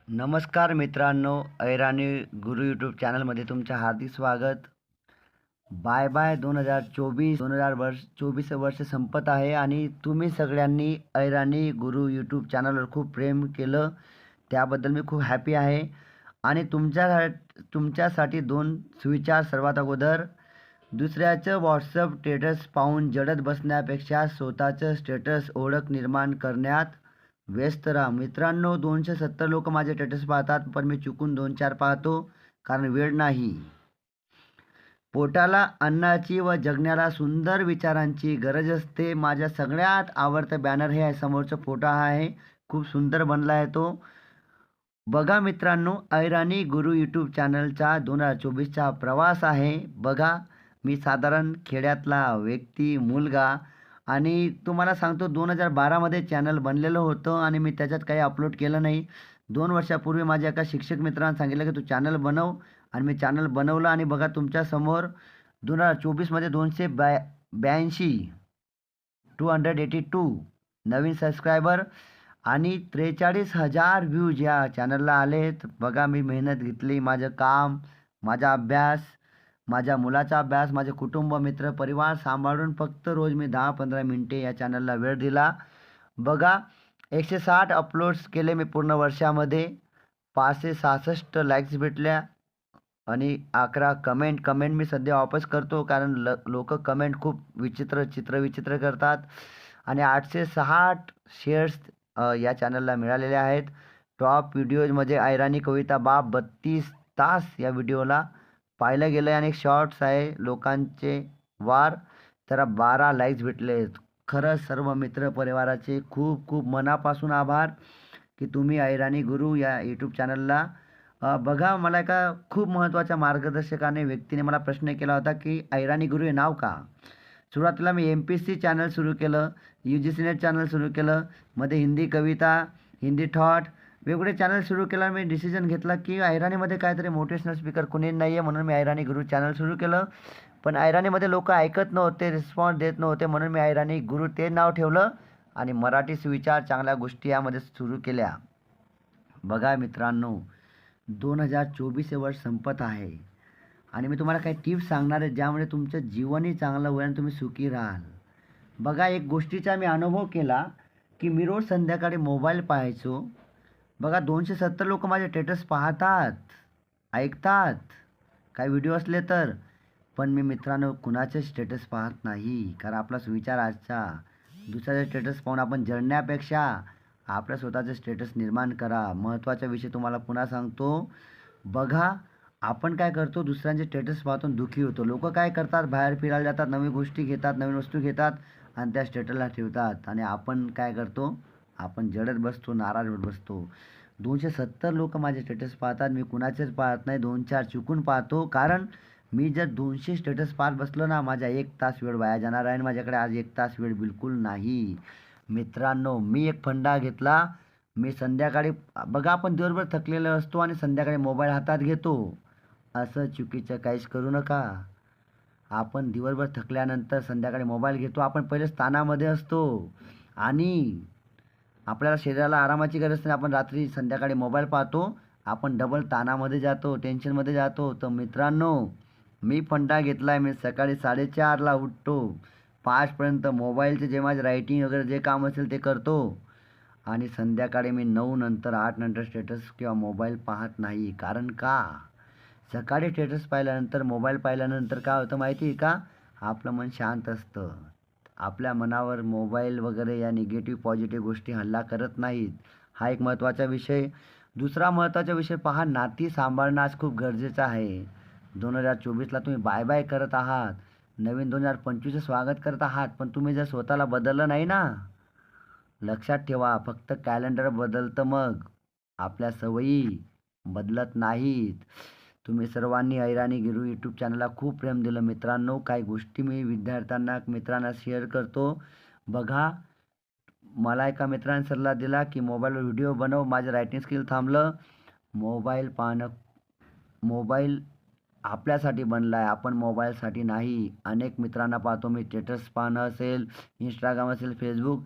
नमस्कार मित्रांनो, ऐराणी गुरु यूट्यूब चॅनलमध्ये तुमचं हार्दिक स्वागत. Bye bye 2024. 2024 वर्ष संपत आहे आणि तुम्ही सगळ्यांनी ऐराणी गुरु यूट्यूब चॅनलवर खूप प्रेम केलं, त्याबद्दल मी खूप हॅपी आहे. आणि तुमच्यासाठी दोन सुविचार. सर्वात अगोदर, दुसऱ्याचं व्हॉट्सअप स्टेटस पाहून जडत बसण्यापेक्षा स्वतःचं स्टेटस ओळख निर्माण करण्यात व्यस्त राहा. मित्रांनो, 270 लोक माझे स्टेटस पाहतात, पण मी चुकून 2-4 पाहतो, कारण वेळ नाही. पोटाला अन्नाची व जगण्याला सुंदर विचारांची गरज असते. माझ्या सगळ्यात आवडतं बॅनर हे आहे, समोरचा फोटो आहे, खूप सुंदर बनला आहे तो. बघा मित्रांनो, ऐराणी गुरु यूट्यूब चॅनलचा 2024चा प्रवास आहे. बघा, मी साधारण खेड्यातला व्यक्ती, मुलगा, आणि तुम्हाला सांगतो 2012मध्ये चॅनल बनलेलं होतं आणि मी त्याच्यात काही अपलोड केलं नाही. 2 वर्षापूर्वी माझ्या एका शिक्षक मित्रानं सांगितलं की तू चॅनल बनव, आणि मी चॅनल बनवलं. आणि बघा तुमच्यासमोर 2024मध्ये 282 नवीन सबस्क्रायबर आणि 43,000 व्ह्यूज या चॅनलला आलेत. बघा, मी मेहनत घेतली, माझं काम, माझा अभ्यास, माझ्या मुलाचा अभ्यास, माझे कुटुंब, मित्र, परिवार सांभाळून फक्त रोज मी 10-15 मिनिटे या चॅनलला वेळ दिला. बघा, 160 अपलोड्स केले मी पूर्ण वर्षामध्ये. 566 लाईक्स भेटल्या आणि 11 कमेंट मी सध्या वापस करतो, कारण लोक कमेंट खूप विचित्र करतात. आणि 860 शेअर्स या चॅनलला मिळालेले आहेत. टॉप व्हिडिओजमध्ये ऐराणी कविता बाप 32 तास या व्हिडिओला पाहिलं गेलं आहे. आणि शॉर्ट्स आहे लोकांचे वार, त्याला 12 लाईक्स भेटले आहेत. खरंच सर्व मित्र परिवाराचे खूप खूप मनापासून आभार की तुम्ही ऐराणी गुरु या यूट्यूब चॅनलला. बघा, मला एका खूप महत्त्वाच्या मार्गदर्शकाने, व्यक्तीने मला प्रश्न केला होता की ऐराणी गुरु हे नाव का. सुरुवातीला मी MPSC चॅनल सुरू केलं, UGC नेट चॅनल सुरू केलं, मध्ये हिंदी कविता, हिंदी थॉट, वेगवेगळे चॅनल सुरू केलं. मी डिसिजन घेतला की ऐराणीमध्ये काहीतरी मोटिवेशनल स्पीकर कोणी नाही आहे, म्हणून मी ऐराणी गुरु चॅनल सुरू केलं. पण ऐराणीमध्ये लोक ऐकत नव्हते, रिस्पॉन्स देत नव्हते, म्हणून मी ऐराणी गुरु ते नाव ठेवलं आणि मराठी सुविचार, चांगल्या गोष्टी यामध्ये सुरू केल्या. बघा मित्रांनो, 2024 हे वर्ष संपत आहे आणि मी तुम्हाला काही टिप्स सांगणार आहे, ज्यामुळे तुमचं जीवनही चांगलं होईल आणि तुम्ही सुखी राहाल. बघा, एक गोष्टीचा मी अनुभव केला की मी रोज संध्याकाळी मोबाईल पाहायचो. बघा, 270 लोक माझे स्टेटस पाहतात, ऐकतात, काही व्हिडिओ असले तर. पण मी मित्रांनो कुणाचे स्टेटस पाहत नाही, कारण आपला सुविचार आजचा, दुसऱ्याचे स्टेटस पाहून आपण जळण्यापेक्षा आपल्या स्वतःचे स्टेटस निर्माण करा. महत्त्वाचा विषय तुम्हाला पुन्हा सांगतो. बघा, आपण काय करतो, दुसऱ्यांचे स्टेटस पाहून दुःखी होतो. लोक काय करतात, बाहेर फिरायला जातात, नवीन गोष्टी घेतात, नवीन वस्तू घेतात आणि त्या स्टेटसला ठेवतात, आणि आपण काय करतो, आपण जळत बसतो, नाराज होत बसतो. 270 लोक माझे स्टेटस पाहतात, मी कुणाचेच पाहत नाही, 2-4 चुकून पाहतो. कारण मी जर 200 स्टेटस पाहत बसलो ना, माझा 1 तास वेळ वाया जाणार आहे आणि माझ्याकडे आज 1 तास वेळ बिलकुल नाही. मित्रांनो, मी एक फंडा घेतला. मी संध्याकाळी, बघा, आपण दिवसभर थकलेलो असतो आणि संध्याकाळी मोबाईल हातात घेतो. असं चुकीचं काहीच करू नका. आपण दिवसभर थकल्यानंतर संध्याकाळी मोबाईल घेतो. आपण पहिलेच ताणामध्ये असतो आणि आपल्याला शरीराला आरामाची गरज नाही. आपण रात्री संध्याकाळी मोबाईल पाहतो, आपण डबल ताणामध्ये जातो, टेन्शनमध्ये जातो. तर मित्रांनो, मी फंडा घेतला आहे. मी सकाळी 4:30ला उठतो, 5पर्यंत मोबाईलचे जे माझे रायटिंग वगैरे जे काम असेल ते करतो, आणि संध्याकाळी मी 9 नंतर 8 नंतर स्टेटस किंवा मोबाईल पाहत नाही. कारण का, सकाळी स्टेटस पाहिल्यानंतर, मोबाईल पाहिल्यानंतर काय होतं माहिती आहे का, आपलं मन शांत असतं. आपल्या मनावर मोबाईल वगैरे या निगेटिव्ह पॉझिटिव्ह गोष्टी हल्ला करत नाहीत. हा एक महत्त्वाचा विषय. दुसरा महत्त्वाचा विषय पहा, नाती सांभाळणं आज खूप गरजेचं आहे. 2024ला तुम्ही बाय बाय करत आहात, नवीन 2025चं स्वागत करत आहात, पण तुम्ही जर स्वतःला बदललं नाही ना, लक्षात ठेवा, फक्त कॅलेंडर बदलतं, मग आपल्या सवयी बदलत नाहीत. तुम्ही सर्वांनी ऐराणी गुरु यूट्यूब चॅनलला खूप प्रेम दिलं मित्रांनो. काही गोष्टी मी विद्यार्थ्यांना, मित्रांना शेअर करतो. बघा, मला एका मित्राने सल्ला दिला की मोबाईलवर व्हिडिओ बनव. माझं रायटिंग स्किल थांबलं. मोबाईल आपल्यासाठी बनला आहे, आपण मोबाईलसाठी नाही. अनेक मित्रांना पाहतो मी, स्टेटस पाहणं असेल, इंस्टाग्राम असेल, फेसबुक.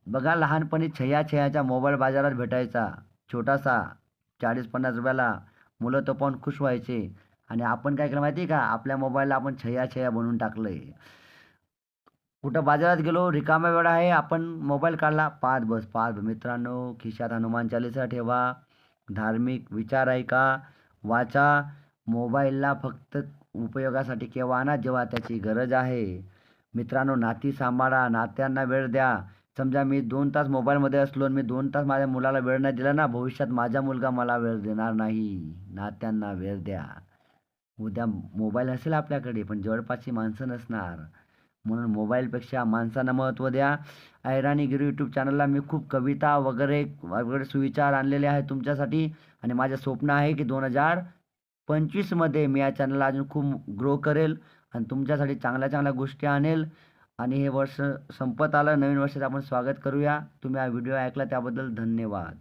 बघा, लहानपणी छयाचा मोबाईल बाजारात भेटायचा. छोटासा 40-50 रुपयाला मुलं तो पाहून खुश व्हायचे आणि आपण काय केलं माहिती आहे का? आपल्या मोबाईलला आपण छय्या-छय्या बनवून टाकलंय. कुठं बाजारात गेलो, रिकामा वेळ आहे, आपण मोबाईल काढला, पाहत बस, पाहत बस. मित्रांनो, खिशात हनुमान चालीसा ठेवा, धार्मिक विचार ऐका, वाचा. मोबाईलला फक्त उपयोगासाठी केव्हा आणा, जेव्हा त्याची गरज आहे. मित्रांनो, नाती सांभाळा, नात्यांना वेळ द्या. समजा मी 2 तास मोबाईलमध्ये असलो आणि मी 2 तास माझ्या मुलाला वेळ नाही दिला ना, भविष्यात माझा मुलगा मला वेळ देणार नाही. नात्यांना वेळ द्या. उद्या मोबाईल असेल आपल्याकडे, पण जवळपासची माणसं नसणार. म्हणून मोबाईलपेक्षा माणसांना महत्त्व द्या. ऐराणी गिरी यूट्यूब चॅनलला मी खूप कविता वगैरे वगैरे सुविचार आणलेले आहेत तुमच्यासाठी आणि माझं स्वप्न आहे की 2025मध्ये मी या चॅनलला अजून खूप ग्रो करेल आणि तुमच्यासाठी चांगल्या चांगल्या गोष्टी आणेल आणि हे वर्ष संपत आलं, नवीन वर्षाचं आपण स्वागत करूया. तुम्ही हा व्हिडिओ ऐकला त्याबद्दल धन्यवाद.